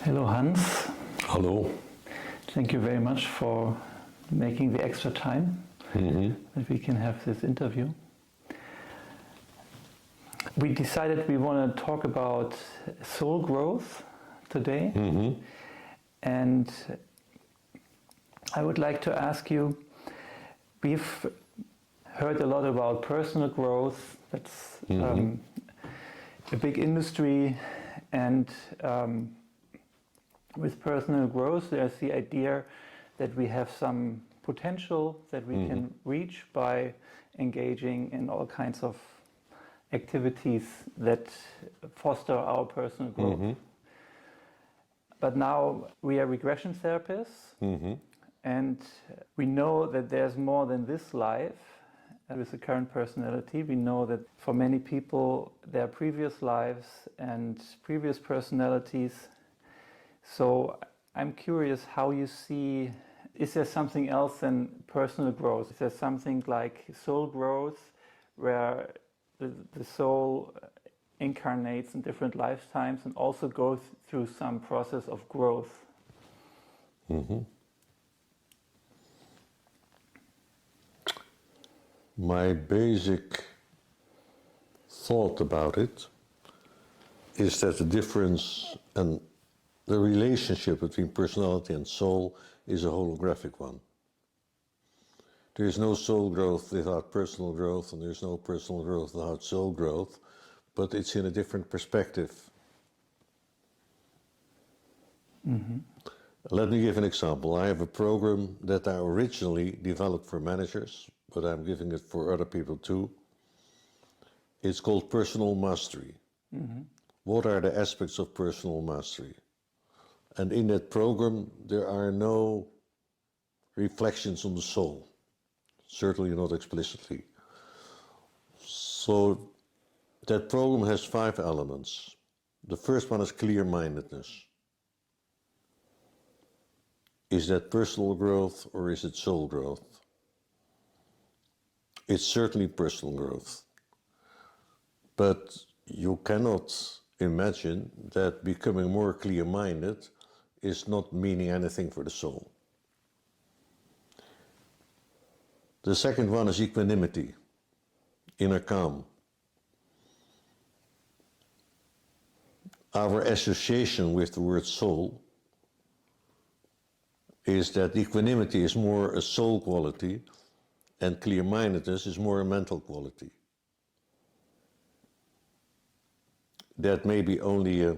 Hello, Hans. Hello. Thank you very much for making the extra time that we can have this interview. We decided we want to talk about soul growth today. And I would like to ask you, we've heard a lot about personal growth. That's a big industry, and with personal growth, there's the idea that we have some potential that we can reach by engaging in all kinds of activities that foster our personal growth. But now we are regression therapists, and we know that there's more than this life. With the current personality, we know that for many people, there are previous lives and previous personalities. So I'm curious how you see, is there something else than personal growth? Is there something like soul growth where the soul incarnates in different lifetimes and also goes through some process of growth? My basic thought about it is that the difference and the relationship between personality and soul is a holographic one. There is no soul growth without personal growth, and there's no personal growth without soul growth, but it's in a different perspective. Let me give an example. I have a program that I originally developed for managers, but I'm giving it for other people too. It's called Personal Mastery. What are the aspects of personal mastery? And in that program, there are no reflections on the soul, certainly not explicitly. So that program has 5 elements. The first one is clear-mindedness. Is that personal growth or is it soul growth? It's certainly personal growth. But you cannot imagine that becoming more clear-minded is not meaning anything for the soul. The second one is equanimity, inner calm. Our association with the word soul is that equanimity is more a soul quality and clear-mindedness is more a mental quality. That may be only a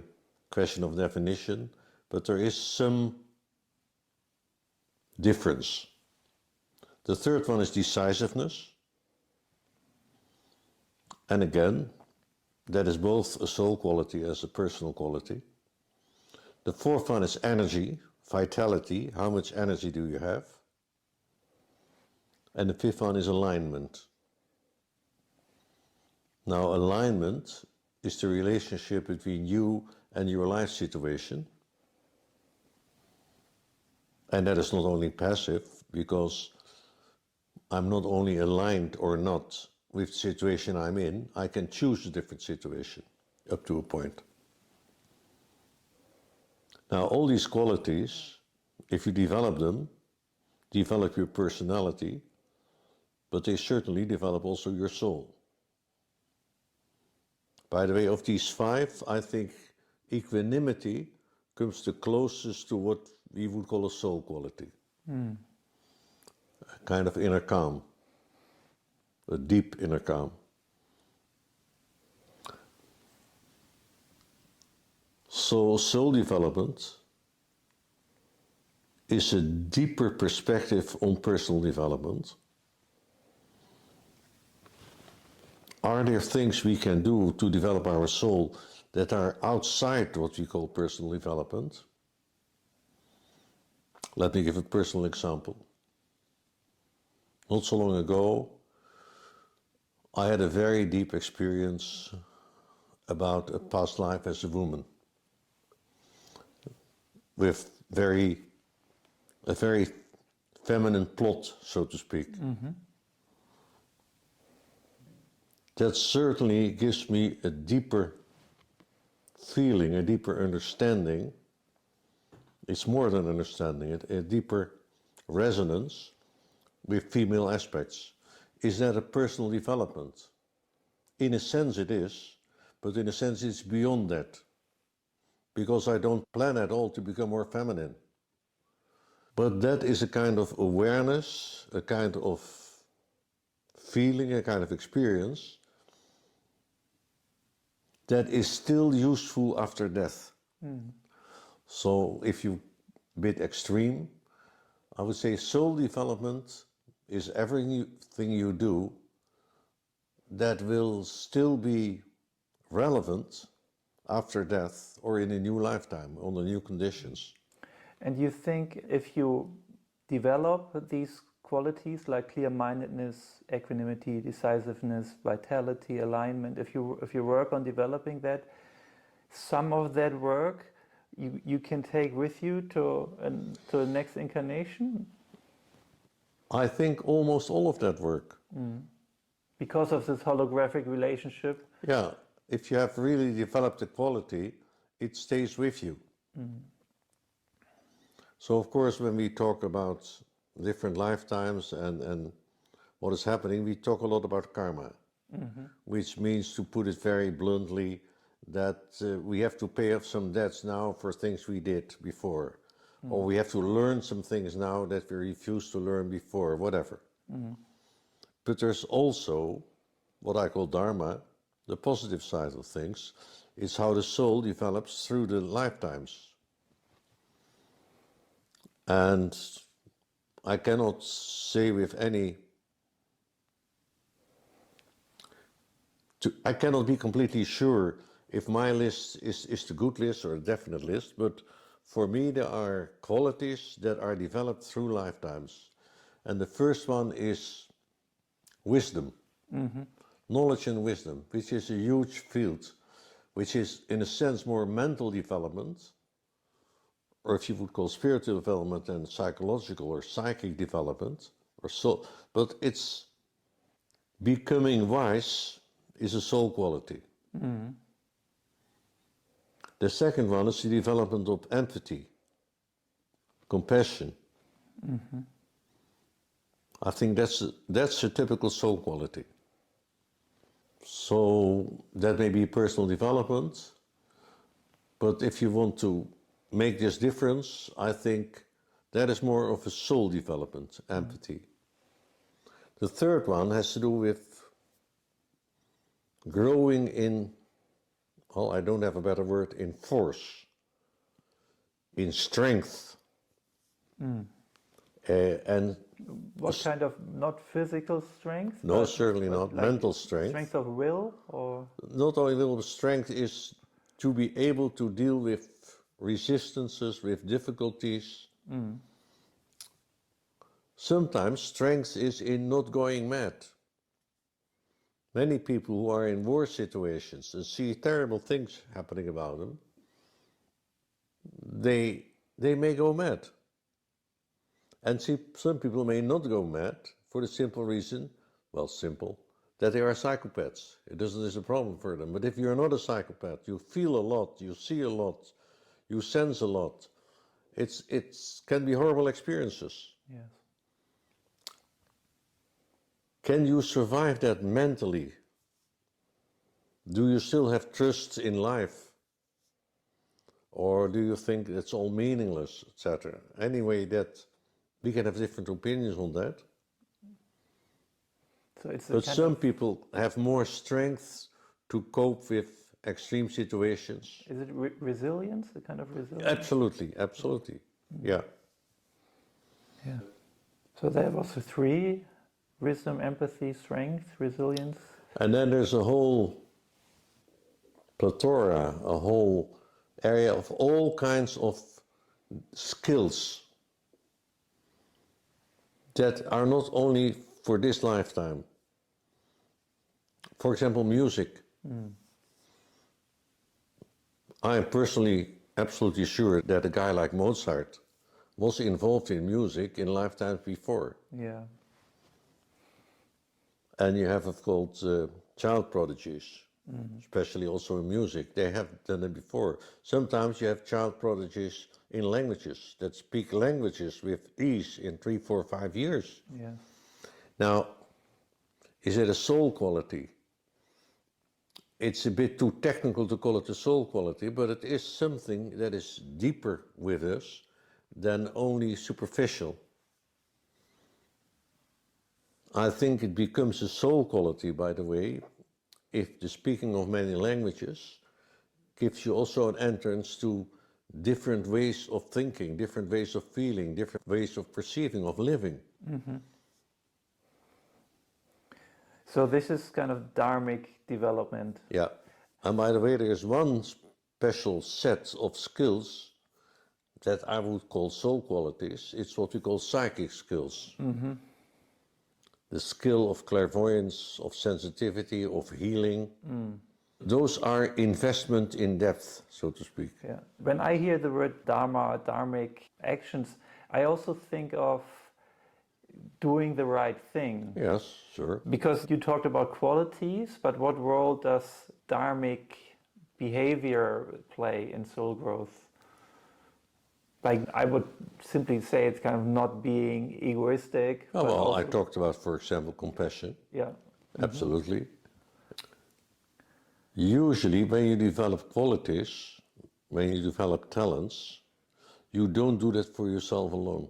question of definition, but there is some difference. The third one is decisiveness. And again, that is both a soul quality as a personal quality. The fourth one is energy, vitality. How much energy do you have? And the fifth one is alignment. Now, alignment is the relationship between you and your life situation. And that is not only passive, because I'm not only aligned or not with the situation I'm in, I can choose a different situation up to a point. Now, all these qualities, if you develop them, develop your personality, but they certainly develop also your soul. By the way, of these 5, I think equanimity comes the closest to what we would call a soul quality. A kind of inner calm, a deep inner calm. So soul development is a deeper perspective on personal development. Are there things we can do to develop our soul that are outside what we call personal development? Let me give a personal example. Not so long ago, I had a very deep experience about a past life as a woman, with a very feminine plot, so to speak. That certainly gives me a deeper feeling, a deeper understanding it's more than understanding it, a deeper resonance with female aspects. Is that a personal development? In a sense it is, but in a sense it's beyond that. Because I don't plan at all to become more feminine. But that is a kind of awareness, a kind of feeling, a kind of experience that is still useful after death. So if you're a bit extreme, I would say soul development is everything you do that will still be relevant after death or in a new lifetime, under new conditions. And you think if you develop these qualities like clear-mindedness, equanimity, decisiveness, vitality, alignment, if you work on developing that, some of that work you can take with you to the next incarnation? I think almost all of that work. Because of this holographic relationship? Yeah, if you have really developed a quality, it stays with you. So of course, when we talk about different lifetimes and what is happening, we talk a lot about karma, which means, to put it very bluntly, that we have to pay off some debts now for things we did before, or we have to learn some things now that we refused to learn before, whatever. But there's also what I call dharma, the positive side of things. It's how the soul develops through the lifetimes. And I cannot say with any... I cannot be completely sure if my list is the good list or a definite list, but for me there are qualities that are developed through lifetimes. And the first one is wisdom, knowledge and wisdom, which is a huge field, which is in a sense more mental development, or if you would call spiritual development and psychological or psychic development, or so, but it's becoming wise is a soul quality. The second one is the development of empathy, compassion. I think that's a typical soul quality. So that may be personal development, but if you want to make this difference, I think that is more of a soul development, empathy. The third one has to do with growing in, well, I don't have a better word, in force, in strength. And what kind of, not physical strength? No, certainly not. Like mental strength. Strength of will, or? Not only will, but strength is to be able to deal with resistances, with difficulties. Sometimes strength is in not going mad. Many people who are in war situations and see terrible things happening about them, they may go mad. And see, some people may not go mad for the simple reason, well, simple, that they are psychopaths. Is a problem for them. But if you're not a psychopath, you feel a lot, you see a lot, you sense a lot. It can be horrible experiences. Yes. Can you survive that mentally? Do you still have trust in life? Or do you think it's all meaningless, etc.? Anyway, that we can have different opinions on that. So it's but some people have more strength to cope with extreme situations. Is it resilience, a kind of resilience? Absolutely, absolutely. Yeah. Yeah. So there was the three: wisdom, empathy, strength, resilience. And then there's a whole plethora, a whole area of all kinds of skills that are not only for this lifetime. For example, music. I am personally absolutely sure that a guy like Mozart was involved in music in lifetimes before. Yeah. And you have, of course, child prodigies. especially also in music. They have done it before. Sometimes you have child prodigies in languages that speak languages with ease in 3, 4, 5 years. Yes. Now, is it a soul quality? It's a bit too technical to call it a soul quality, but it is something that is deeper with us than only superficial. I think it becomes a soul quality, by the way, if the speaking of many languages gives you also an entrance to different ways of thinking, different ways of feeling, different ways of perceiving, of living. So this is kind of dharmic development. Yeah. And by the way, there is one special set of skills that I would call soul qualities. It's what we call psychic skills. The skill of clairvoyance, of sensitivity, of healing. Those are investment in depth, so to speak. Yeah. When I hear the word dharma, dharmic actions, I also think of doing the right thing. Yes, sure. Because you talked about qualities, but what role does dharmic behavior play in soul growth? Like, I would simply say it's kind of not being egoistic. Oh, but well, also, I talked about, for example, compassion. yeah. Absolutely. Usually, when you develop qualities, when you develop talents, you don't do that for yourself alone.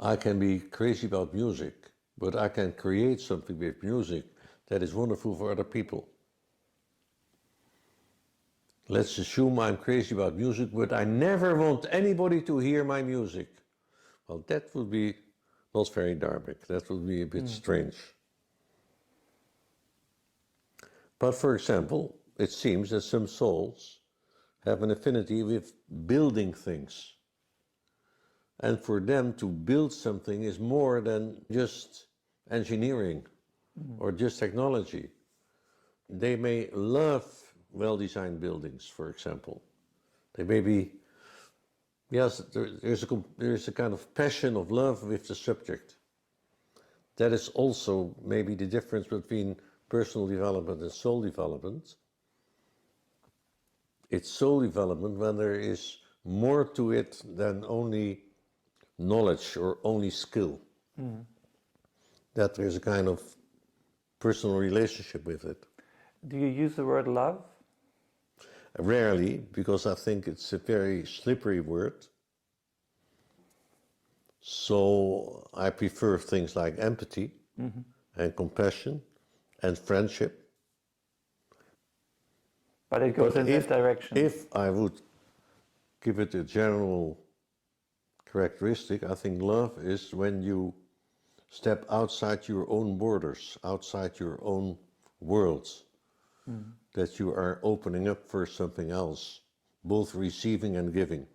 I can be crazy about music, but I can create something with music that is wonderful for other people. Let's assume I'm crazy about music, but I never want anybody to hear my music. Well, that would be not very dharmic. That would be a bit strange. But for example, it seems that some souls have an affinity with building things. And for them to build something is more than just engineering or just technology. They may love well-designed buildings, for example. They may be, yes, there's a kind of passion of love with the subject. That is also maybe the difference between personal development and soul development. It's soul development when there is more to it than only knowledge or only skill. That there's a kind of personal relationship with it. Do you use the word love? Rarely, because I think it's a very slippery word. So I prefer things like empathy and compassion and friendship. But it goes in that direction. If I would give it a general characteristic, I think love is when you step outside your own borders, outside your own worlds, that you are opening up for something else, both receiving and giving.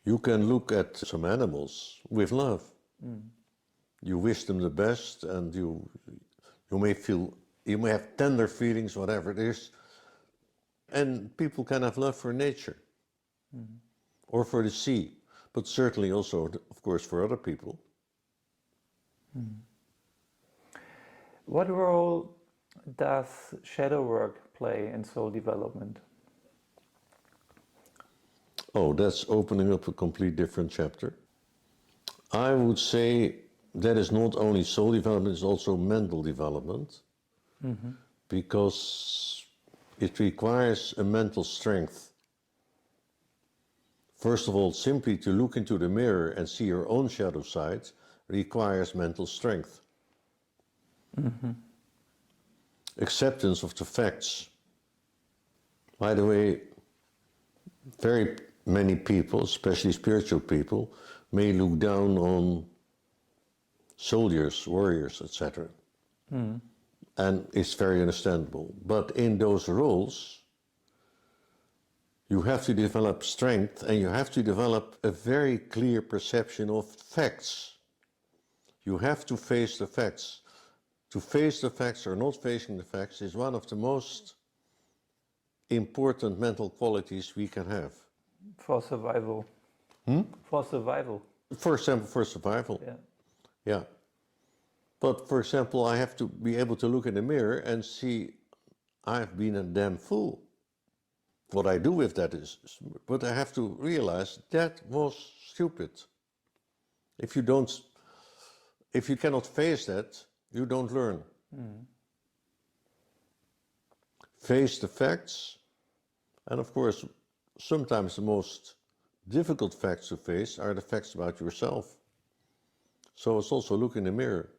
You can look at some animals with love. You wish them the best, and you may have tender feelings, whatever it is, and people can have love for nature or for the sea, but certainly also, of course, for other people. What role does shadow work play in soul development? Oh, that's opening up a complete different chapter. I would say that is not only soul development, it's also mental development, because it requires a mental strength. First of all, simply to look into the mirror and see your own shadow side requires mental strength. Acceptance of the facts. By the way, very many people, especially spiritual people, may look down on soldiers, warriors, etc. And it's very understandable. But in those roles, you have to develop strength and you have to develop a very clear perception of facts. You have to face the facts. To face the facts or not facing the facts is one of the most important mental qualities we can have. For survival. For survival. For example, for survival. Yeah. Yeah. But for example, I have to be able to look in the mirror and see I've been a damn fool. What I do with that is, but I have to realize that was stupid. If you cannot face that, you don't learn. Face the facts, and of course, sometimes the most difficult facts to face are the facts about yourself. So it's also look in the mirror.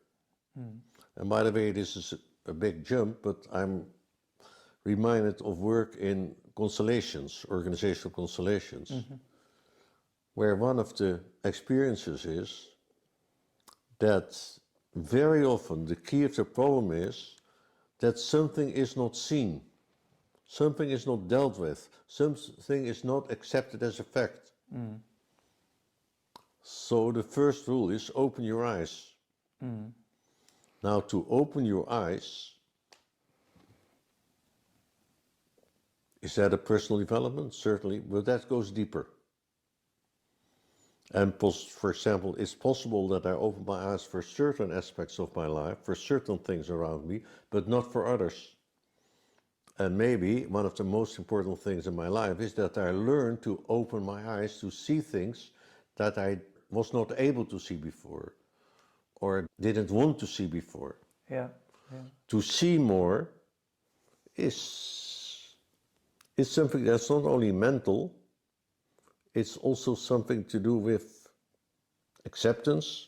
And by the way, this is a big jump, but I'm reminded of work in constellations, organizational constellations, where one of the experiences is that very often the key of the problem is that something is not seen, something is not dealt with, something is not accepted as a fact. So the first rule is open your eyes. Now, to open your eyes, is that a personal development? Certainly, but that goes deeper. And for example, it's possible that I open my eyes for certain aspects of my life, for certain things around me, but not for others. And maybe one of the most important things in my life is that I learned to open my eyes to see things that I was not able to see before, or didn't want to see before. Yeah. To see more is something that's not only mental, it's also something to do with acceptance.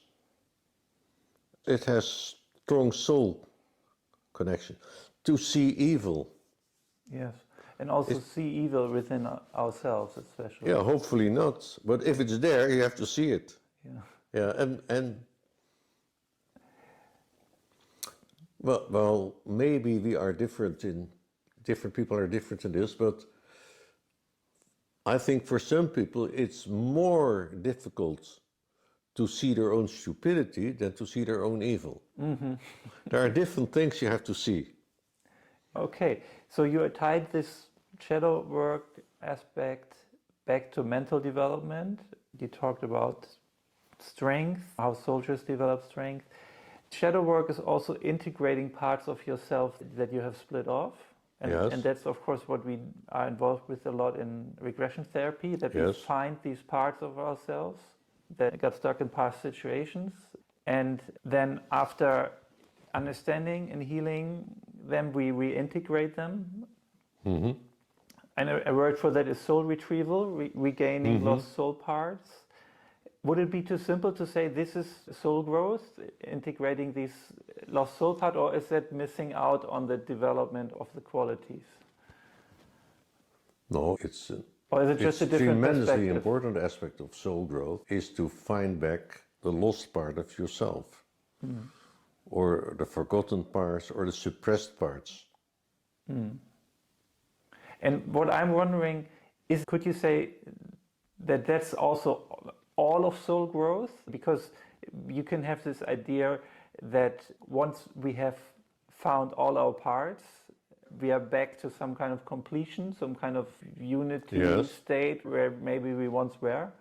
It has strong soul connection. To see evil. Yes. And also see evil within ourselves, especially. Yeah, hopefully not. But if it's there, you have to see it. Yeah. Yeah, and well, maybe we are different people are different in this, but I think for some people it's more difficult to see their own stupidity than to see their own evil. There are different things you have to see. Okay, so you tied this shadow work aspect back to mental development. You talked about strength, how soldiers develop strength. Shadow work is also integrating parts of yourself that you have split off. And, Yes. and that's, of course, what we are involved with a lot in regression therapy, that we Yes. find these parts of ourselves that got stuck in past situations. And then after understanding and healing them, we reintegrate them. And a word for that is soul retrieval, regaining lost soul parts. Would it be too simple to say this is soul growth, integrating these lost soul part, or is that missing out on the development of the qualities? No, it's Or is it just a different tremendously perspective? important aspect of soul growth is to find back the lost part of yourself, or the forgotten parts, or the suppressed parts. And what I'm wondering is, could you say that that's also all of soul growth? Because you can have this idea that once we have found all our parts, we are back to some kind of completion, some kind of unity Yes. state where maybe we once were.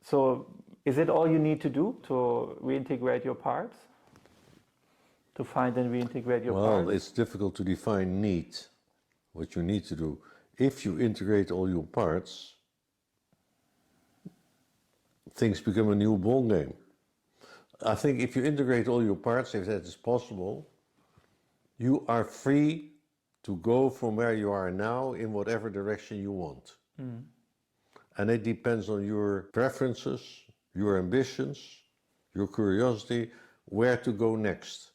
So is it all you need to do to reintegrate your parts? To find and reintegrate your Well, parts? it's difficult to define need, what you need to do. If you integrate all your parts, things become a new ball game. I think if you integrate all your parts, if that is possible, you are free to go from where you are now in whatever direction you want. And it depends on your preferences, your ambitions, your curiosity, where to go next.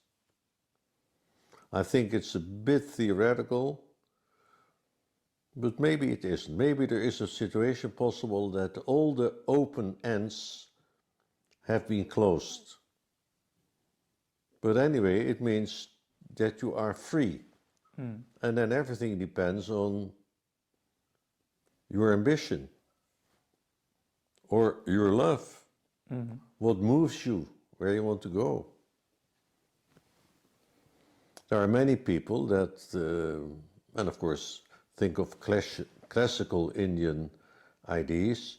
I think it's a bit theoretical, but maybe it isn't. Maybe there is a situation possible that all the open ends have been closed. But anyway, it means that you are free. And then everything depends on your ambition or your love. What moves you, where you want to go. There are many people that, and of course, think of classical Indian ideas.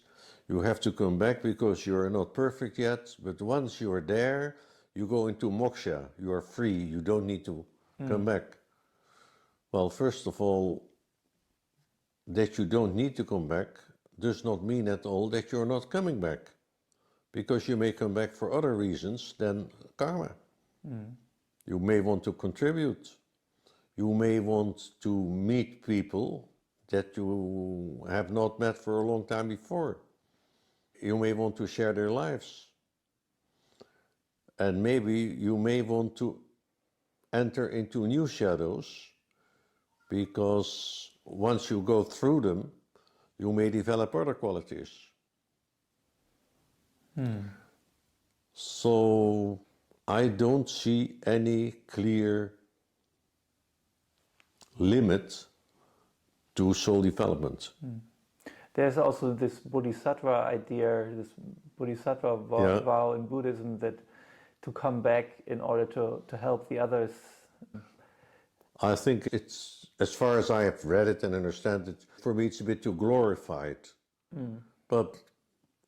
You have to come back because you are not perfect yet, but once you are there, you go into moksha, you are free, you don't need to come back. Well, first of all, that you don't need to come back does not mean at all that you're not coming back, because you may come back for other reasons than karma. You may want to contribute. You may want to meet people that you have not met for a long time before. You may want to share their lives. And maybe you may want to enter into new shadows, because once you go through them, you may develop other qualities. So I don't see any clear limit to soul development. There's also this bodhisattva idea, this bodhisattva vow in Buddhism, that to come back in order to help the others. I think it's, as far as I have read it and understand it, for me it's a bit too glorified. But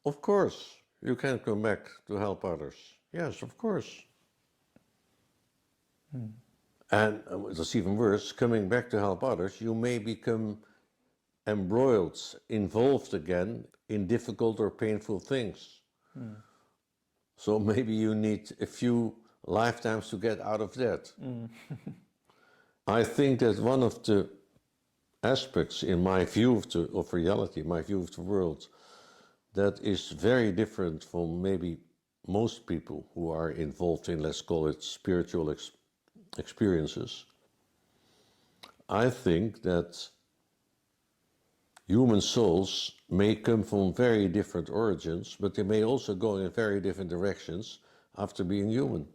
of course, you can come back to help others. Yes, of course. And it's even worse, coming back to help others, you may become embroiled, involved again in difficult or painful things. So maybe you need a few lifetimes to get out of that. I think that one of the aspects in my view of reality, my view of the world, that is very different from maybe most people who are involved in, let's call it, spiritual experiences. I think that human souls may come from very different origins, but they may also go in very different directions after being human.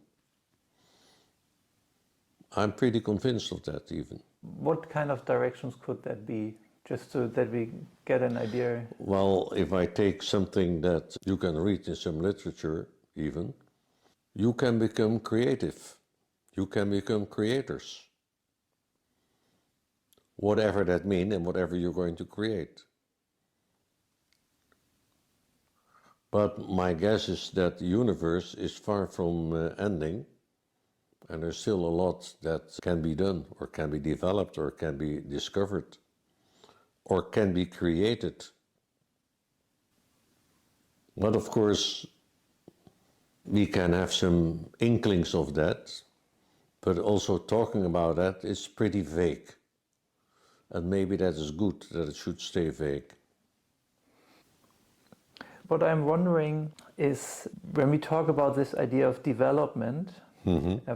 I'm pretty convinced of that even. What kind of directions could that be? Just so that we get an idea. Well, if I take something that you can read in some literature even, you can become creative. You can become creators. Whatever that means and whatever you're going to create. But my guess is that the universe is far from ending, and there's still a lot that can be done, or can be developed, or can be discovered, or can be created. But of course, we can have some inklings of that, but also talking about that is pretty vague. And maybe that is good, that it should stay vague. What I'm wondering is, when we talk about this idea of development,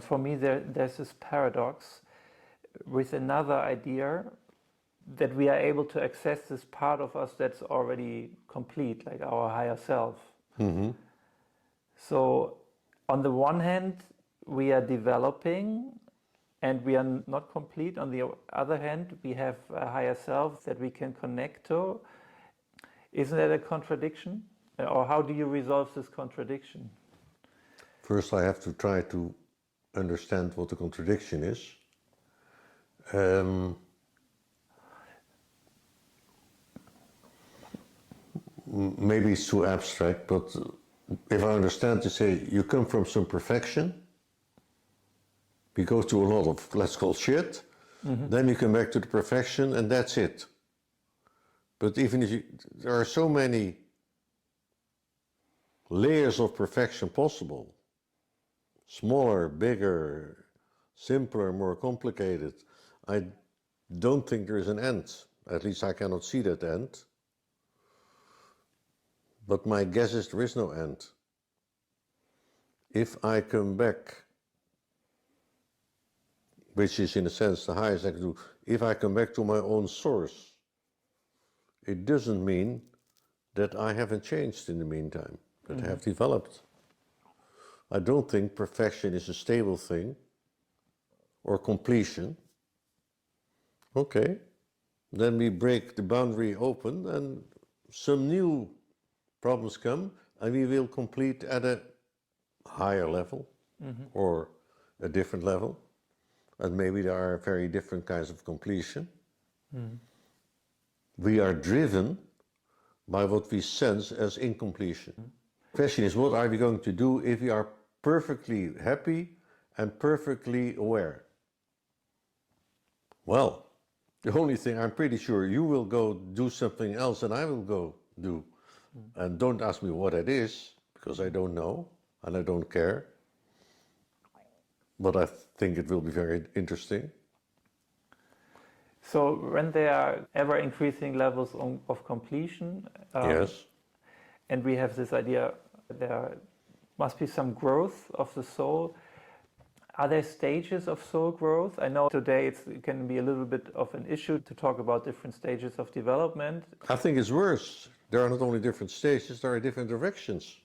for me there's this paradox with another idea, that we are able to access this part of us that's already complete, like our higher self. So on the one hand, we are developing and we are not complete. On the other hand, we have a higher self that we can connect to. Isn't that a contradiction? Or how do you resolve this contradiction? First, I have to try to understand what the contradiction is. Maybe it's too abstract, but if I understand, to say you come from some perfection, we go through a lot of, let's call shit, then you come back to the perfection and that's it. But even if there are so many layers of perfection possible, smaller, bigger, simpler, more complicated, I don't think there is an end. At least I cannot see that end. But my guess is there is no end. If I come back, which is in a sense the highest I can do, if I come back to my own source, it doesn't mean that I haven't changed in the meantime, that I have developed. I don't think perfection is a stable thing or completion. Okay, then we break the boundary open and some new problems come and we will complete at a higher level or a different level. And maybe there are very different kinds of completion. We are driven by what we sense as incompletion. The question is, what are we going to do if we are perfectly happy and perfectly aware. Well, the only thing I'm pretty sure you will go do something else and I will go do. And don't ask me what it is, because I don't know and I don't care. But I think it will be very interesting. So when there are ever increasing levels of completion, Yes. and we have this idea there must be some growth of the soul. Are there stages of soul growth? I know today it can be a little bit of an issue to talk about different stages of development. I think it's worse. There are not only different stages, there are different directions.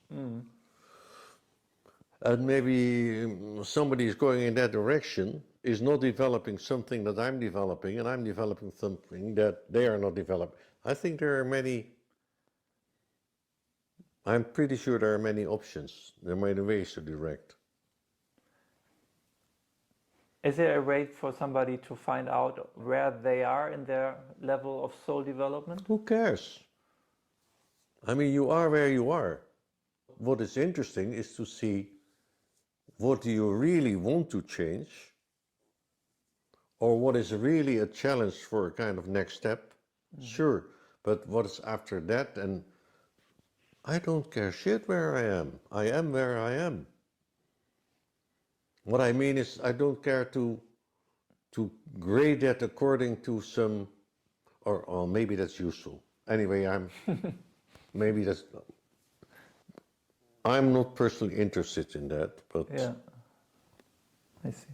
And maybe somebody is going in that direction, is not developing something that I'm developing, and I'm developing something that they are not developing. I think there are many, I'm pretty sure there are many options. There are many ways to direct. Is there a way for somebody to find out where they are in their level of soul development? Who cares? I mean, you are where you are. What is interesting is to see what do you really want to change, or what is really a challenge for a kind of next step. Sure, but what's after that? And I don't care shit where I am. I am where I am. What I mean is I don't care to grade that according to some, or maybe that's useful. Anyway, maybe that's, I'm not personally interested in that, but. Yeah, I see.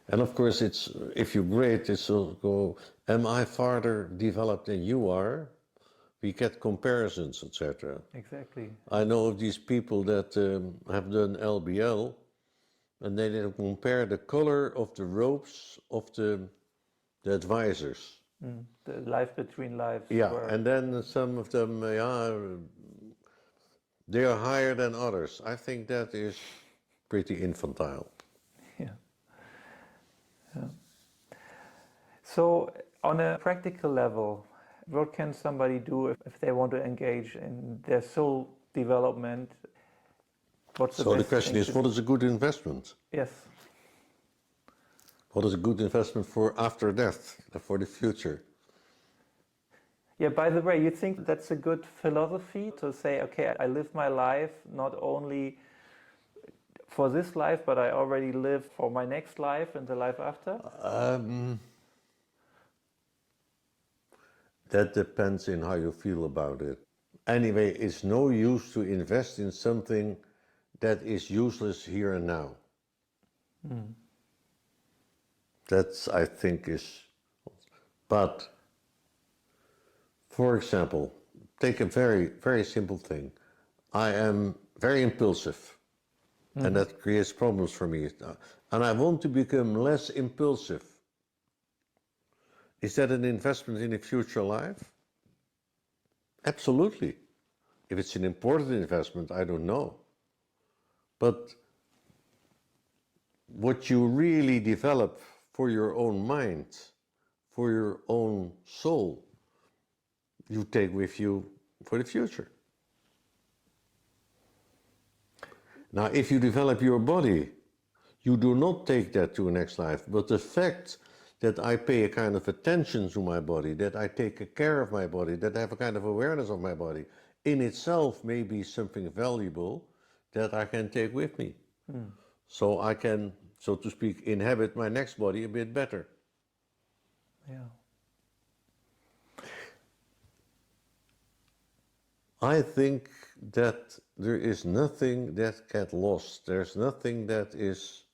And of course, it's, if you grade, it's also, am I farther developed than you are? We get comparisons, etc. Exactly. I know of these people that have done LBL, and they then compare the color of the robes of the advisors. The life between lives. Yeah, where- and then some of them, they are higher than others. I think that is pretty infantile. Yeah. So, on a practical level, what can somebody do if they want to engage in their soul development? What's the So the best question thing is, to- what is a good investment? Yes. What is a good investment for after death, for the future? Yeah, by the way, you think that's a good philosophy to say, okay, I live my life not only for this life, but I already live for my next life and the life after? That depends on how you feel about it. Anyway, it's no use to invest in something that is useless here and now. That's, I think, is. But, for example, take a very, very simple thing. I am very impulsive, and that creates problems for me. And I want to become less impulsive. Is that an investment in a future life? Absolutely. If it's an important investment, I don't know. But what you really develop for your own mind, for your own soul, you take with you for the future. Now, if you develop your body, you do not take that to the next life, but the fact that I pay a kind of attention to my body, that I take care of my body, that I have a kind of awareness of my body, in itself may be something valuable that I can take with me. So I can, so to speak, inhabit my next body a bit better. Yeah. I think that there is nothing that gets lost. There's nothing that is,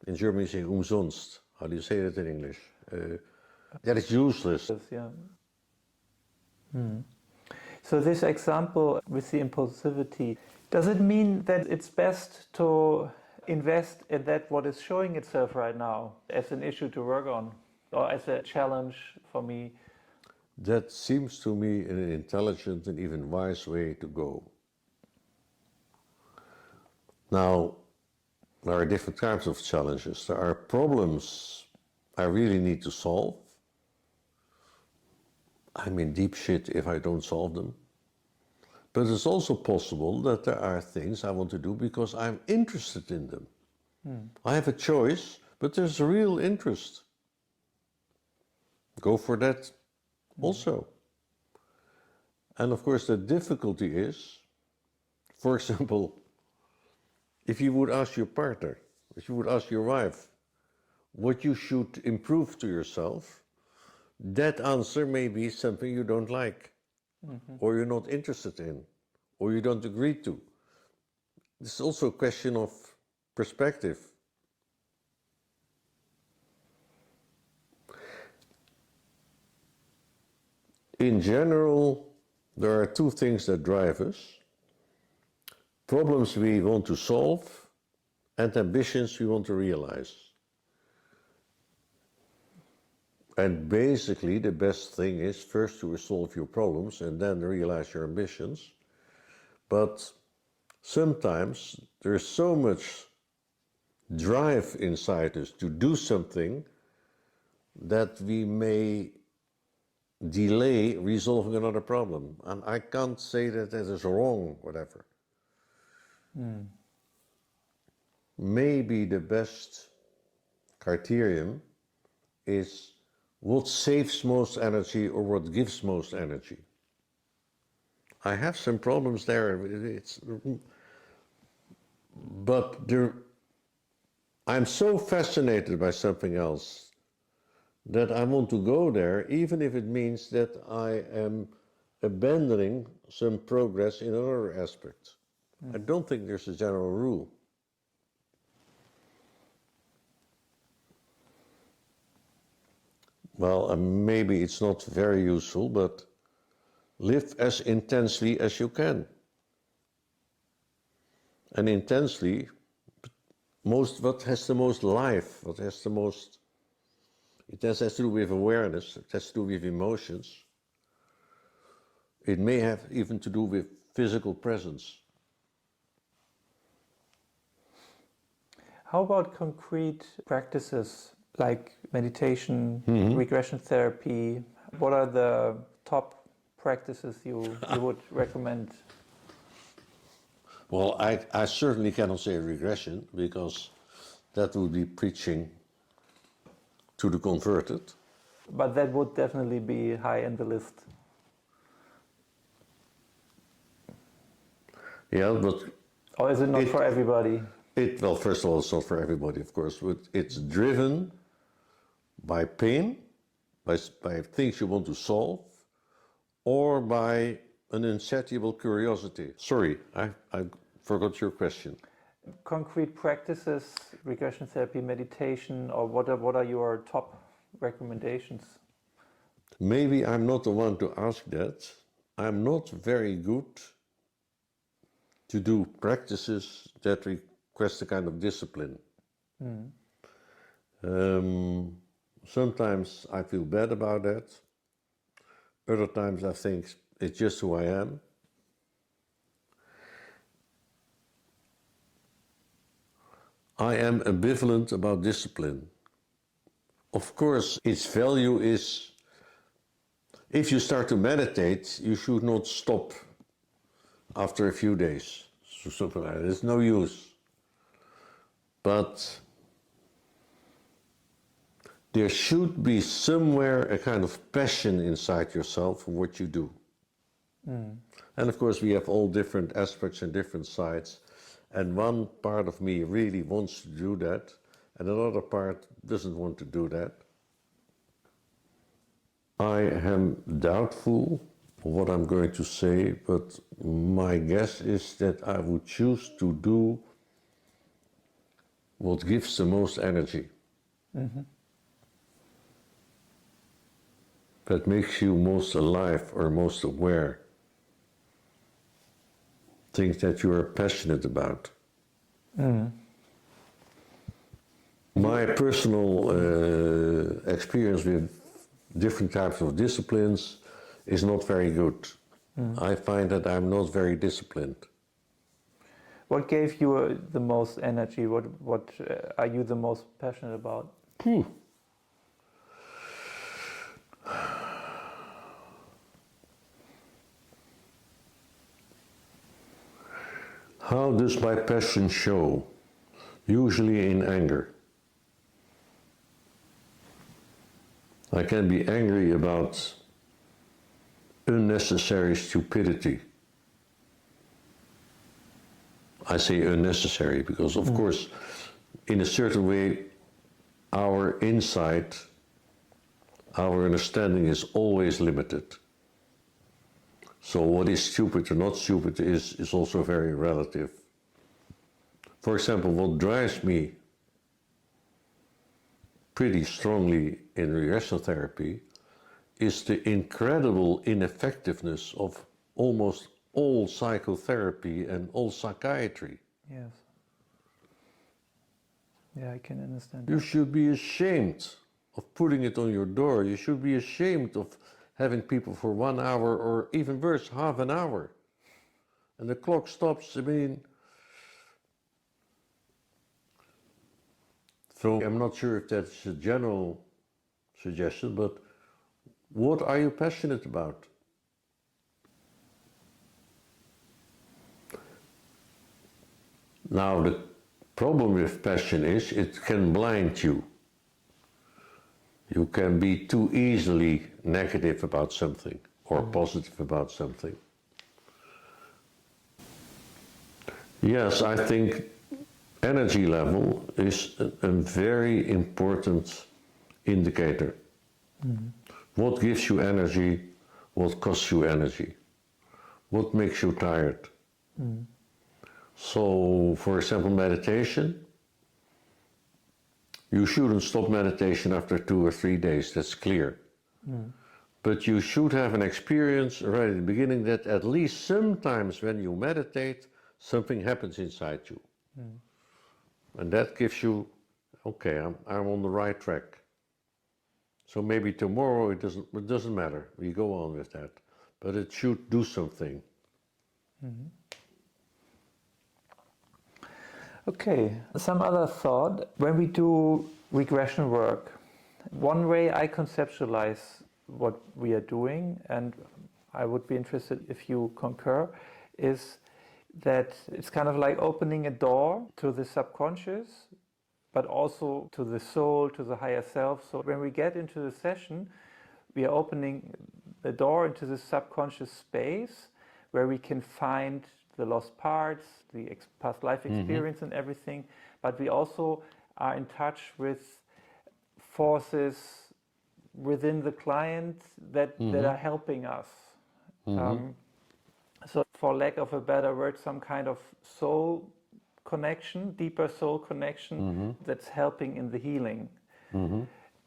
in German you say umsonst. How do you say that in English? That is useless. Yes, yeah. So this example with the impulsivity, does it mean that it's best to invest in that what is showing itself right now as an issue to work on, or as a challenge for me? That seems to me an intelligent and even wise way to go. Now, there are different types of challenges. There are problems I really need to solve. I'm in deep shit if I don't solve them. But it's also possible that there are things I want to do because I'm interested in them. I have a choice, but there's a real interest. Go for that also. And of course, the difficulty is, for example, if you would ask your partner, if you would ask your wife what you should improve to yourself, that answer may be something you don't like, or you're not interested in, or you don't agree to. It's also a question of perspective. In general, there are two things that drive us: problems we want to solve and ambitions we want to realize. And basically, the best thing is first to resolve your problems and then realize your ambitions. But sometimes there's so much drive inside us to do something that we may delay resolving another problem. And I can't say that that is wrong, whatever. Maybe the best criterion is what saves most energy or what gives most energy. I have some problems there, but I'm so fascinated by something else that I want to go there, even if it means that I am abandoning some progress in another aspect. I don't think there's a general rule. Well, maybe it's not very useful, but live as intensely as you can. And intensely, what has the most life, what has the most, it has to do with awareness, it has to do with emotions. It may have even to do with physical presence. How about concrete practices like meditation, regression therapy? What are the top practices you would recommend? Well, I certainly cannot say regression, because that would be preaching to the converted. But that would definitely be high in the list. Yeah, but Or is it not for everybody? well, first of all, it's not for everybody, of course, but it's driven by pain, by things you want to solve, or by an insatiable curiosity. Sorry, I forgot your question. Concrete practices, regression therapy, meditation, or what are your top recommendations? Maybe I'm not the one to ask that. I'm not very good to do practices that request a kind of discipline. Sometimes I feel bad about that. Other times I think it's just who I am. I am ambivalent about discipline. Of course, its value is, if you start to meditate, you should not stop after a few days. So something like that. It's no use. But there should be somewhere a kind of passion inside yourself for what you do. And of course, we have all different aspects and different sides. And one part of me really wants to do that, and another part doesn't want to do that. I am doubtful of what I'm going to say, but my guess is that I would choose to do what gives the most energy. That makes you most alive or most aware. Things that you are passionate about. My personal experience with different types of disciplines is not very good. I find that I'm not very disciplined. What gave you the most energy? What are you the most passionate about? How does my passion show? Usually in anger. I can be angry about unnecessary stupidity. I say unnecessary because, of course, in a certain way, our insight, our understanding is always limited. So what is stupid or not stupid is also very relative. For example, what drives me pretty strongly in regression therapy is the incredible ineffectiveness of almost all psychotherapy and all psychiatry. Yes. Yeah, I can understand. You should be ashamed of putting it on your door. You should be ashamed of having people for 1 hour or even worse, half an hour. And the clock stops, I mean. So I'm not sure if that's a general suggestion, but what are you passionate about? Now, the problem with passion is it can blind you. You can be too easily negative about something or positive about something. Yes, I think energy level is a very important indicator. What gives you energy? What costs you energy? What makes you tired? So, for example, meditation. You shouldn't stop meditation after 2 or 3 days, that's clear. But you should have an experience right at the beginning that at least sometimes when you meditate, something happens inside you. And that gives you, okay, I'm on the right track. So maybe tomorrow it doesn't matter, we go on with that. But it should do something. Okay, some other thought. When we do regression work, one way I conceptualize what we are doing, and I would be interested if you concur, is that it's kind of like opening a door to the subconscious, but also to the soul, to the higher self. So when we get into the session, we are opening the door into the subconscious space where we can find the lost parts, the past life experience and everything, but we also are in touch with forces within the client that are helping us. So for lack of a better word, some kind of soul connection, deeper soul connection that's helping in the healing.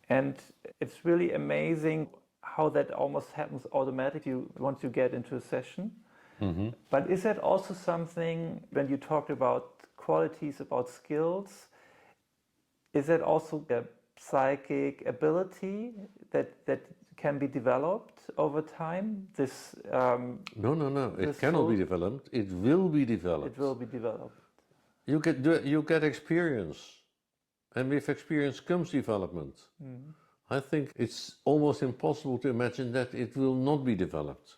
And it's really amazing how that almost happens automatically once you get into a session. But is that also something, when you talked about qualities, about skills, is that also a psychic ability that can be developed over time? This No. It this cannot be soul- developed. It will be developed. It will be developed. You get experience, and with experience comes development. I think it's almost impossible to imagine that it will not be developed.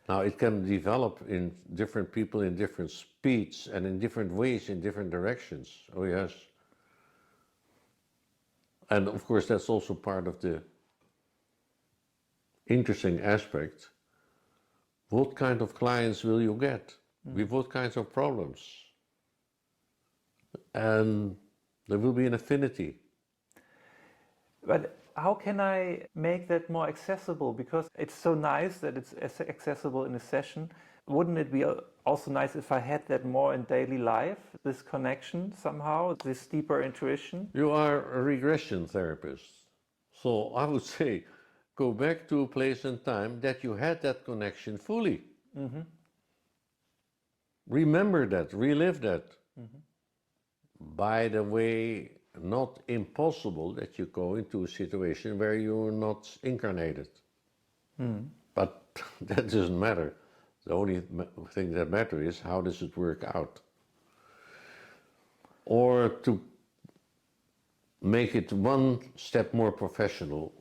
Now, it can develop in different people in different speeds and in different ways, in different directions. Oh, yes. And of course, that's also part of the interesting aspect. What kind of clients will you get? With what kinds of problems? And there will be an affinity. But how can I make that more accessible? Because it's so nice that it's accessible in a session. Wouldn't it be also nice if I had that more in daily life, this connection somehow, this deeper intuition? You are a regression therapist. So I would say, go back to a place and time that you had that connection fully. Remember that, relive that. By the way, not impossible that you go into a situation where you're not incarnated. But that doesn't matter. The only thing that matters is how does it work out. Or to make it one step more professional,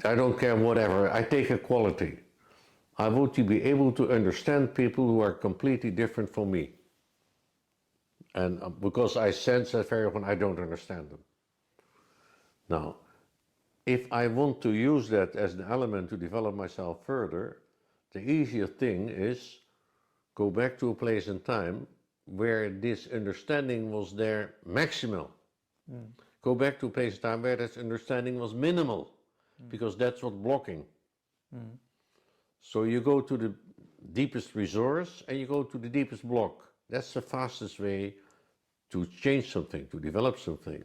I don't care whatever, I take a quality. I want to be able to understand people who are completely different from me. And because I sense that very often I don't understand them. Now, if I want to use that as an element to develop myself further, the easier thing is go back to a place and time where this understanding was there maximal. Go back to a place and time where this understanding was minimal, because that's what's blocking. So you go to the deepest resource and you go to the deepest block. That's the fastest way to change something, to develop something.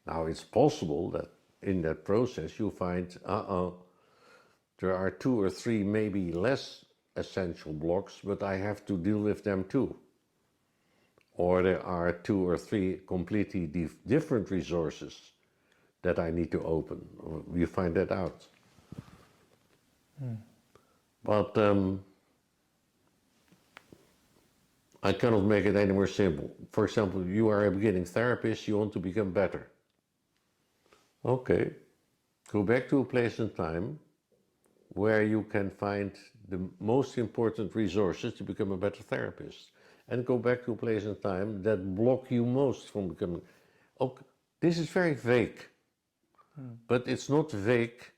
Now it's possible that in that process you find, there are 2 or 3 maybe less essential blocks, but I have to deal with them too. Or there are 2 or 3 completely different resources that I need to open. You find that out. But I cannot make it any more simple. For example, you are a beginning therapist, you want to become better. Okay, go back to a place and time where you can find the most important resources to become a better therapist. And go back to a place and time that block you most from becoming. Okay, this is very vague, but it's not vague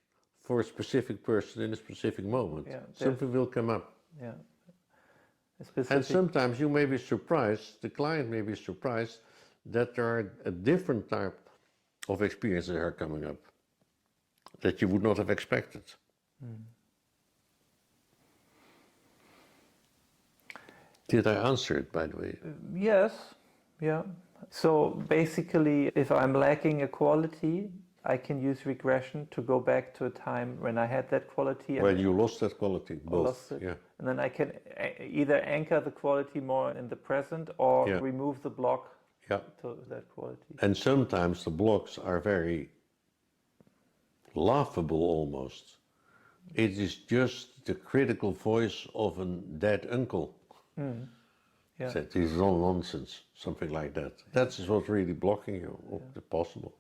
for a specific person in a specific moment. Yeah, something will come up. Yeah. And sometimes you may be surprised, the client may be surprised that there are a different type of experiences that are coming up that you would not have expected. Did I answer it, by the way? Yes, yeah. So basically, if I'm lacking a quality, I can use regression to go back to a time when I had that quality. When you lost that quality, both. Lost it. Yeah. And then I can either anchor the quality more in the present or Yeah. remove the block Yeah. to that quality. And sometimes the blocks are very laughable almost. It is just the critical voice of a dead uncle. Yeah. Said, this is all nonsense, something like that. That's what's really blocking you, possible.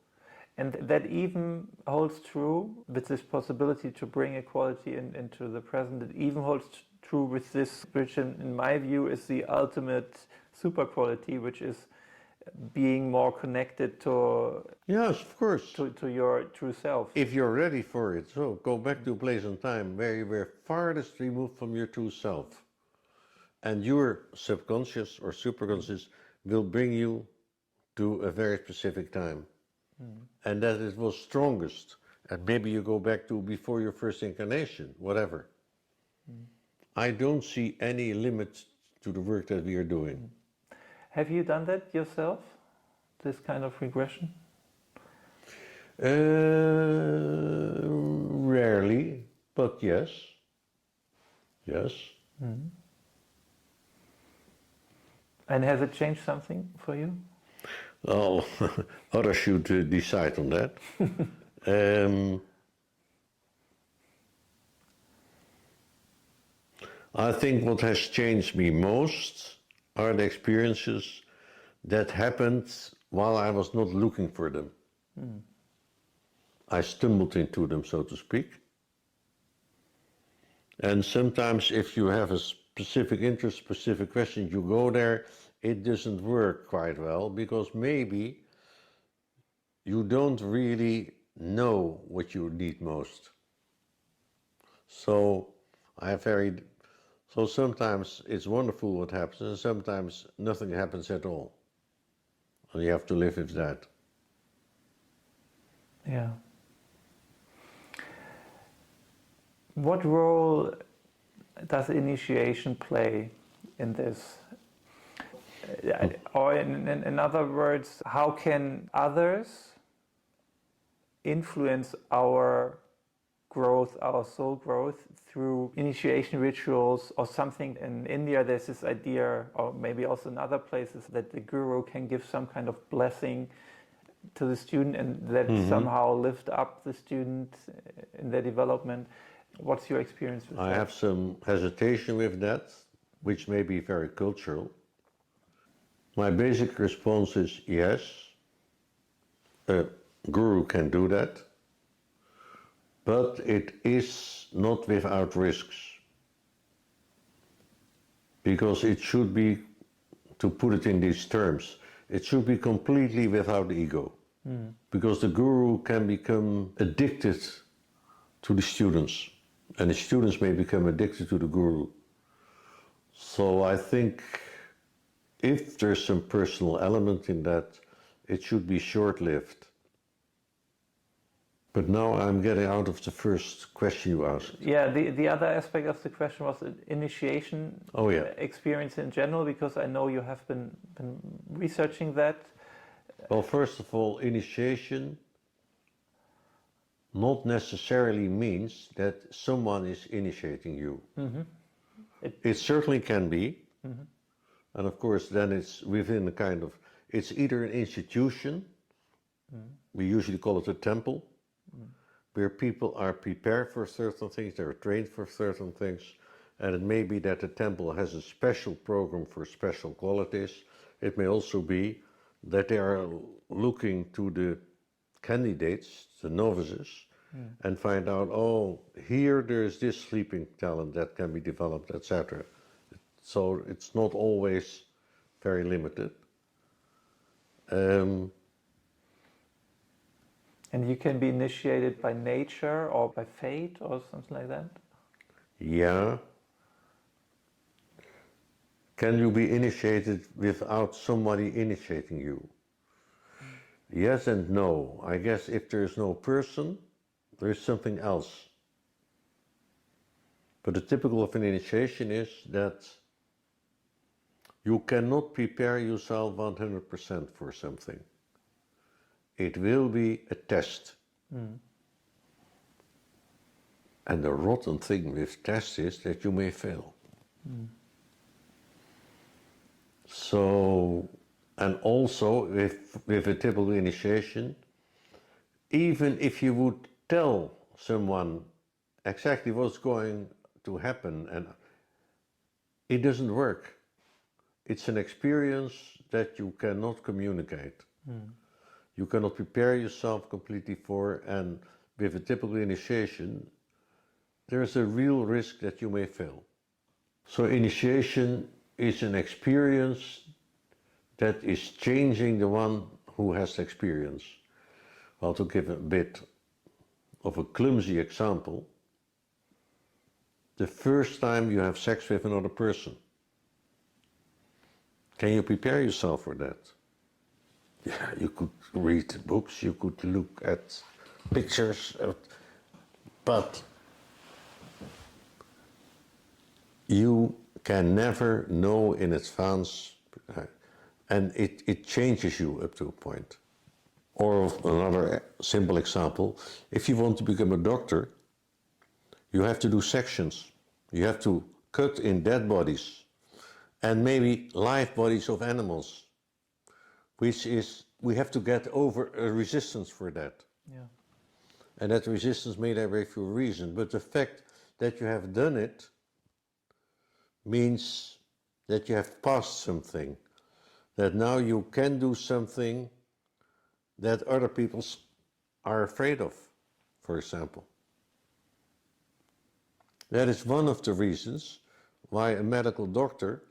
And that even holds true with this possibility to bring equality into the present. It even holds true with this, which in my view is the ultimate super quality, which is being more connected to Yes, of course. to your true self. If you're ready for it, so go back to a place and time where you were farthest removed from your true self. And your subconscious or superconscious will bring you to a very specific time. And that it was strongest. And maybe you go back to before your first incarnation, whatever. I don't see any limits to the work that we are doing. Have you done that yourself? This kind of regression? Rarely, but yes. Yes. And has it changed something for you? Oh, others should decide on that. I think what has changed me most are the experiences that happened while I was not looking for them. I stumbled into them, so to speak. And sometimes if you have a specific interest, specific question, you go there, it doesn't work quite well because maybe you don't really know what you need most. So sometimes it's wonderful what happens and sometimes nothing happens at all. And you have to live with that. Yeah. What role does initiation play in this? Or in other words, how can others influence our growth, our soul growth, through initiation rituals or something? In India, there's this idea, or maybe also in other places, that the guru can give some kind of blessing to the student and that somehow lift up the student in their development. What's your experience with that? I have some hesitation with that, which may be very cultural. My basic response is yes, a guru can do that. but it is not without risks. Because it should be, to put it in these terms, it should be completely without ego. Because the guru can become addicted to the students, and the students may become addicted to the guru. So I think if there's some personal element in that, it should be short-lived. But now I'm getting out of the first question you asked. Yeah, the other aspect of the question was initiation Oh, yeah. experience in general, because I know you have been researching that. Well, first of all, initiation not necessarily means that someone is initiating you. It certainly can be. And of course, then it's within a kind of, it's either an institution, we usually call it a temple, where people are prepared for certain things, they're trained for certain things, and it may be that the temple has a special program for special qualities. It may also be that they are looking to the candidates, the novices, and find out, oh, here there's this sleeping talent that can be developed, etc. So it's not always very limited. And you can be initiated by nature or by fate or something like that? Yeah. Can you be initiated without somebody initiating you? Yes and no. I guess if there is no person, there is something else. But the typical of an initiation is that you cannot prepare yourself 100% for something. It will be a test. And the rotten thing with tests is that you may fail. So, and also with a typical initiation, even if you would tell someone exactly what's going to happen, and it doesn't work. It's an experience that you cannot communicate. You cannot prepare yourself completely for, and with a typical initiation, there's a real risk that you may fail. So initiation is an experience that is changing the one who has the experience. Well, to give a bit of a clumsy example, the first time you have sex with another person, can you prepare yourself for that? Yeah, you could read books, you could look at pictures, but you can never know in advance, and it changes you up to a point. Or another simple example, if you want to become a doctor, you have to do sections. You have to cut in dead bodies and maybe live bodies of animals, which is, we have to get over a resistance for that. Yeah. And that resistance may have a few reasons, but the fact that you have done it means that you have passed something, that now you can do something that other people are afraid of, for example. That is one of the reasons why a medical doctor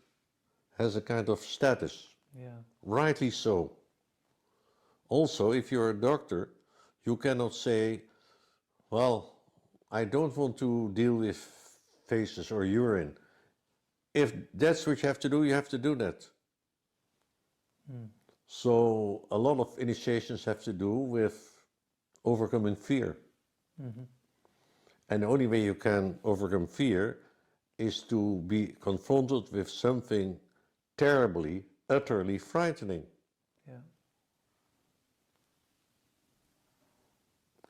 has a kind of status. Yeah. Rightly so. Also, if you're a doctor, you cannot say, well, I don't want to deal with faces or urine. If that's what you have to do that. So a lot of initiations have to do with overcoming fear. And the only way you can overcome fear is to be confronted with something terribly, utterly frightening. Yeah.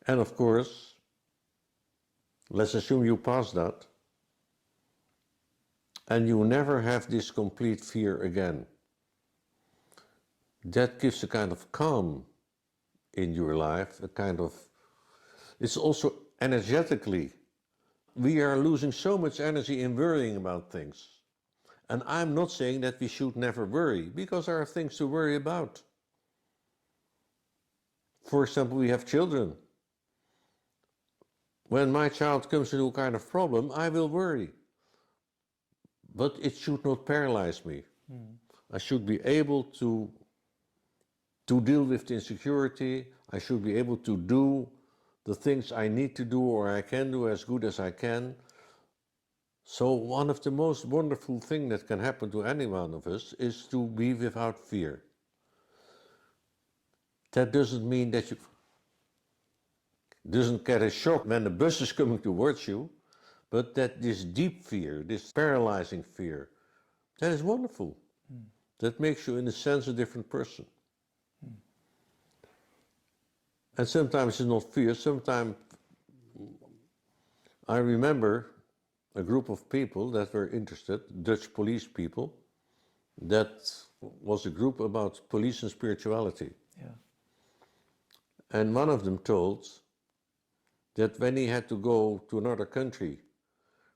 And of course, let's assume you pass that, and you never have this complete fear again. That gives a kind of calm in your life, a kind of, it's also energetically, we are losing so much energy in worrying about things. And I'm not saying that we should never worry, because there are things to worry about. For example, we have children. when my child comes into a kind of problem, I will worry. But it should not paralyze me. I should be able to deal with the insecurity. I should be able to do the things I need to do or I can do as good as I can. So one of the most wonderful things that can happen to any one of us is to be without fear. That doesn't mean that you doesn't get a shock when the bus is coming towards you, but that this deep fear, this paralyzing fear, that is wonderful. That makes you, in a sense, a different person. And sometimes it's not fear, sometimes I remember a group of people that were interested, Dutch police people, that was a group about police and spirituality. Yeah. And one of them told that when he had to go to another country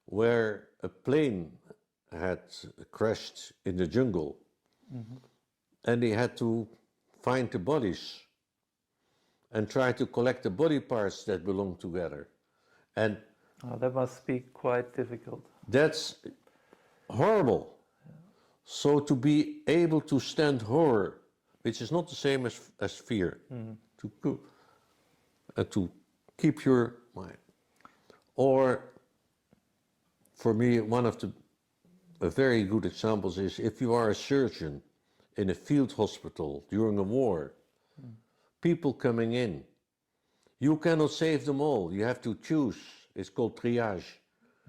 where a plane had crashed in the jungle, and he had to find the bodies and try to collect the body parts that belong together. And That must be quite difficult. that's horrible. So to be able to stand horror, which is not the same as fear, to keep your mind. Or for me, one of the very good examples is if you are a surgeon in a field hospital during a war, people coming in, you cannot save them all. You have to choose. It's called triage.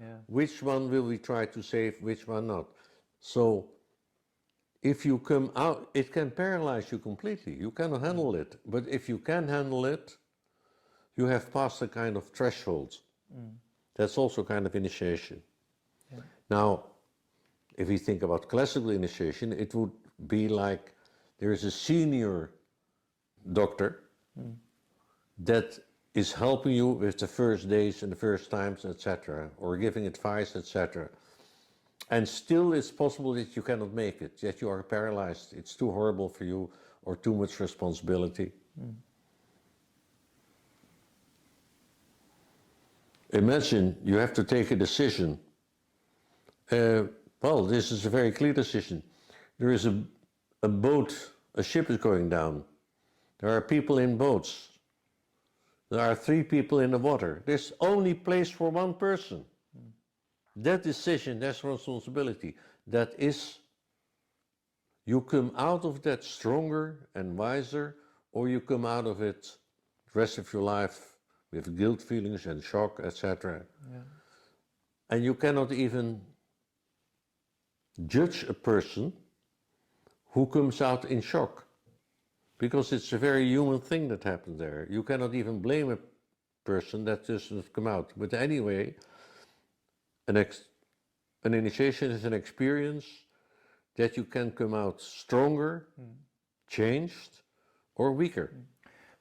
Yeah. Which one will we try to save, which one not? So if you come out, it can paralyze you completely. You cannot handle it. But if you can handle it, you have passed a kind of threshold. That's also kind of initiation. Yeah. Now, if we think about classical initiation, it would be like there is a senior doctor that is helping you with the first days and the first times, etc., or giving advice, etc. And still it's possible that you cannot make it, that you are paralyzed, it's too horrible for you, or too much responsibility. Imagine you have to take a decision. Well, this is a very clear decision. There is a boat, a ship is going down. There are people in boats. There are 3 people in the water. There's only place for 1 person. That decision, that's responsibility. That is, you come out of that stronger and wiser, or you come out of it the rest of your life with guilt feelings and shock, etc. Yeah. And you cannot even judge a person who comes out in shock, because it's a very human thing that happened there. You cannot even blame a person that doesn't come out. But anyway, an initiation is an experience that you can come out stronger, changed, or weaker.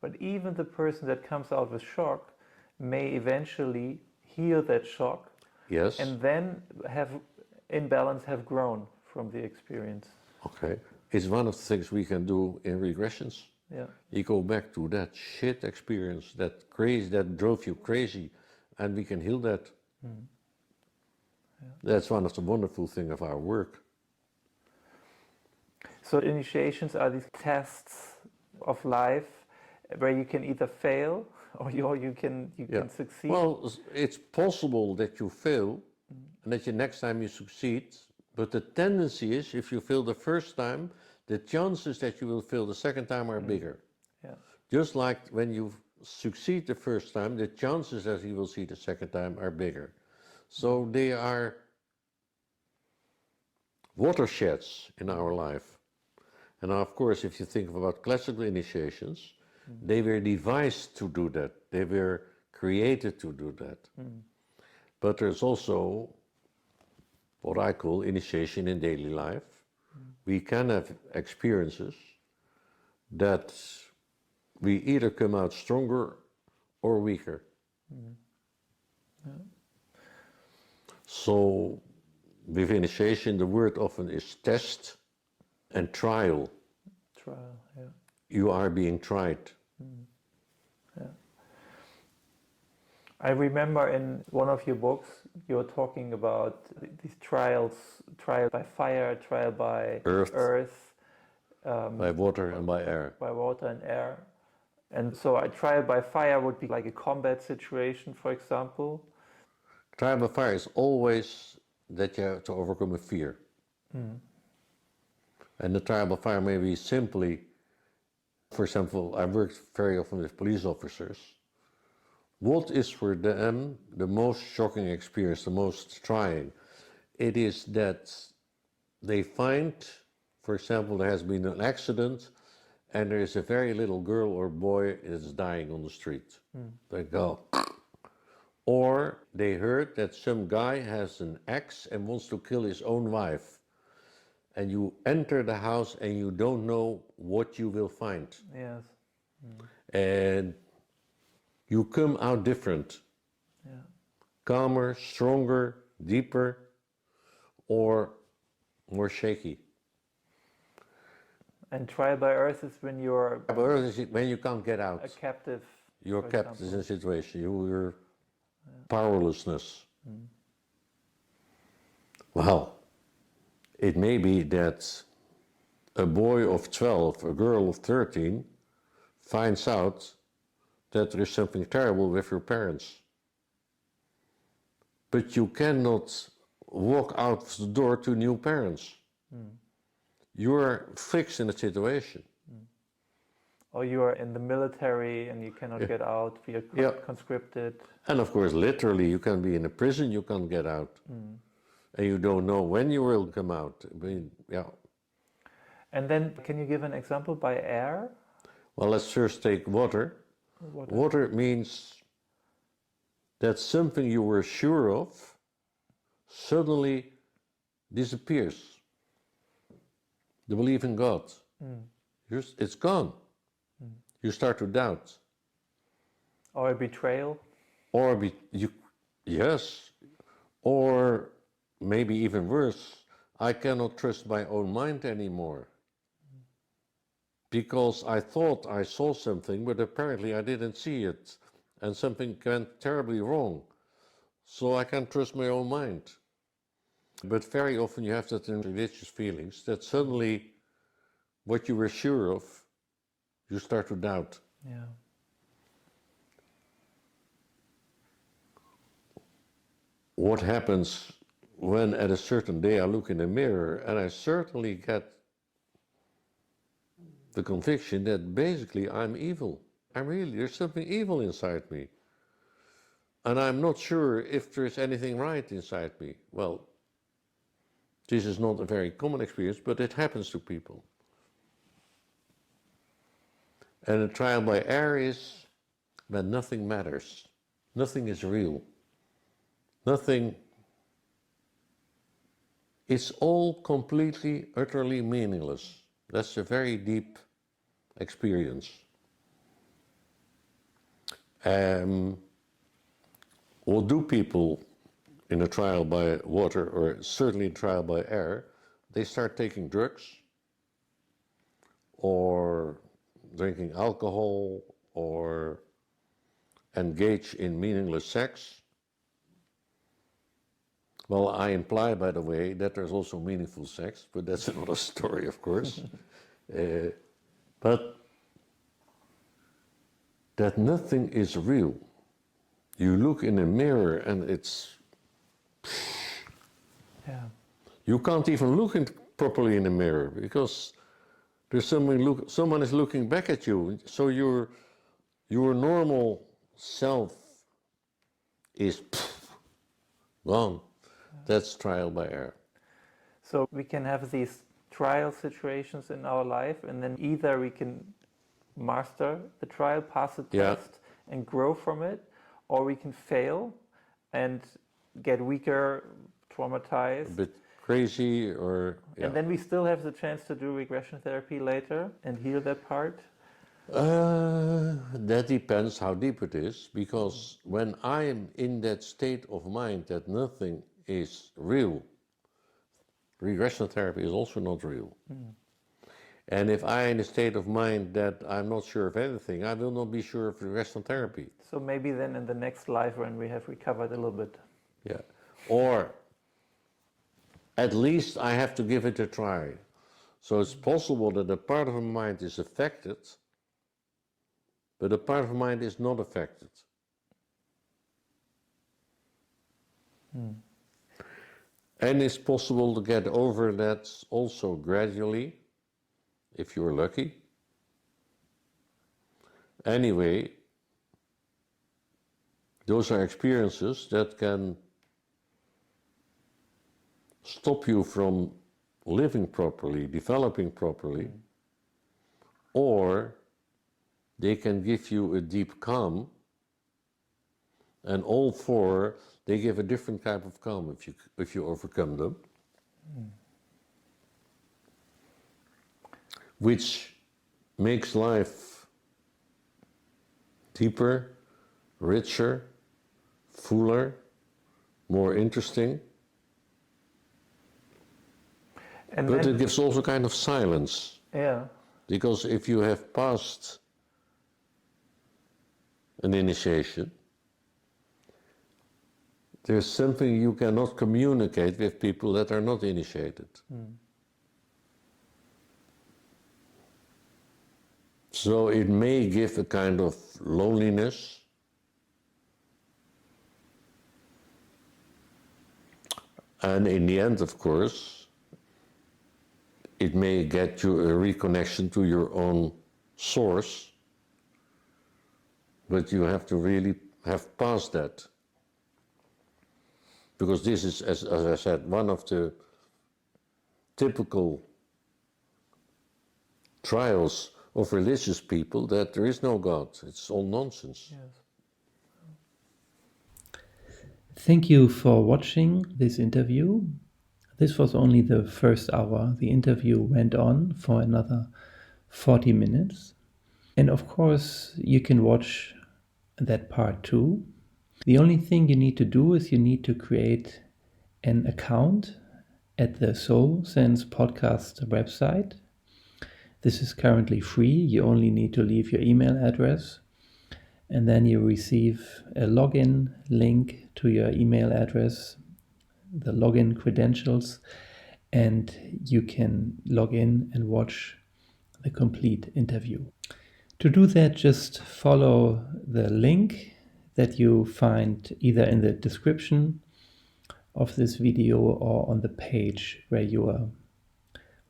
But even the person that comes out with shock may eventually heal that shock Yes. and then have imbalance have grown from the experience. Okay. It's one of the things we can do in regressions. Yeah. You go back to that shit experience, that crazy, that drove you crazy, and we can heal that. That's one of the wonderful things of our work. So initiations are these tests of life where you can either fail or you can succeed. Well, it's possible that you fail and that next time you succeed, but the tendency is if you fail the first time, the chances that you will fail the second time are bigger. Yeah. Just like when you succeed the first time, the chances that you will see the second time are bigger. So they are watersheds in our life. And of course, if you think about classical initiations, they were devised to do that. They were created to do that. But there's also what I call initiation in daily life. We can have experiences that we either come out stronger or weaker. So with initiation, the word often is test and trial. Trial, yeah. You are being tried. I remember in one of your books, you're talking about these trials, trial by fire, trial by Earth. earth, By water and by air. by water and air. And so a trial by fire would be like a combat situation, for example. Trial by fire is always that you have to overcome a fear. And the trial by fire may be simply, for example, I worked very often with police officers. What is for them the most shocking experience, the most trying? It is that they find, for example, there has been an accident and there is a very little girl or boy that's dying on the street. They go. Or they heard that some guy has an axe and wants to kill his own wife. And you enter the house and you don't know what you will find. Yes. And you come out different. Yeah. Calmer, stronger, deeper, or more shaky. And trial by earth is when you're When you can't get out, a captive. you're for kept example. in a situation, your powerlessness. Well, it may be that a boy of 12, a girl of 13, finds out that there is something terrible with your parents. But you cannot walk out the door to new parents. You're fixed in a situation. Or you are in the military and you cannot get out, you're Yeah. conscripted. And of course, literally, you can be in a prison, you can't get out. And you don't know when you will come out. I mean, yeah. And then, can you give an example by air? Well, let's first take water. Water means that something you were sure of suddenly disappears. The belief in God. It's gone. You start to doubt. Or a betrayal? Or yes, or maybe even worse, I cannot trust my own mind anymore. Because I thought I saw something, but apparently I didn't see it. And something went terribly wrong. So I can't trust my own mind. But very often you have that in religious feelings, that suddenly what you were sure of, you start to doubt. Yeah. What happens when at a certain day I look in the mirror and I certainly get the conviction that basically I'm evil. There's something evil inside me. And I'm not sure if there's anything right inside me. Well, this is not a very common experience, but it happens to people. And a trial by air is when nothing matters. Nothing is real. Nothing. It's all completely, utterly meaningless. That's a very deep experience. What do people in a trial by water, or certainly a trial by air? They start taking drugs, or drinking alcohol, or engage in meaningless sex. Well, I imply, by the way, that there's also meaningful sex, but that's another story, of course. But that nothing is real. You look in a mirror and it's... Yeah. You can't even look properly in the mirror because there's someone is looking back at you. So your normal self is gone. That's trial by air. So we can have these trial situations in our life, and then either we can master the trial, pass the test, and grow from it, or we can fail and get weaker, traumatized. A bit crazy, or... Yeah. And then we still have the chance to do regression therapy later and heal that part? That depends how deep it is, because when I am in that state of mind that nothing is real, regression therapy is also not real. And if I in a state of mind that I'm not sure of anything, I will not be sure of the Restaurant therapy. So maybe then in the next life when we have recovered a little bit. Yeah. Or at least I have to give it a try. So it's possible that a part of the mind is affected, but a part of the mind is not affected. And it's possible to get over that also gradually, if you're lucky. Anyway, those are experiences that can stop you from living properly, developing properly, or they can give you a deep calm, and all four, they give a different type of calm if you overcome them, which makes life deeper, richer, fuller, more interesting. And But then, it gives also kind of silence, yeah, because if you have passed an initiation, there's something you cannot communicate with people that are not initiated. So it may give a kind of loneliness, and in the end, of course, it may get you a reconnection to your own source, but you have to really have passed that. Because this is, as I said, one of the typical trials of religious people, that there is no God. It's all nonsense. yes. Thank you for watching this interview. This was only the first hour. The interview went on for another 40 minutes. And of course, you can watch that part too. The only thing you need to do is you need to create an account at the Soul Sense podcast website. This is currently free. You only need to leave your email address, and then you receive a login link to your email address, the login credentials, and you can log in and watch the complete interview. To do that, just follow the link that you find either in the description of this video or on the page where you are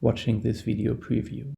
watching this video preview.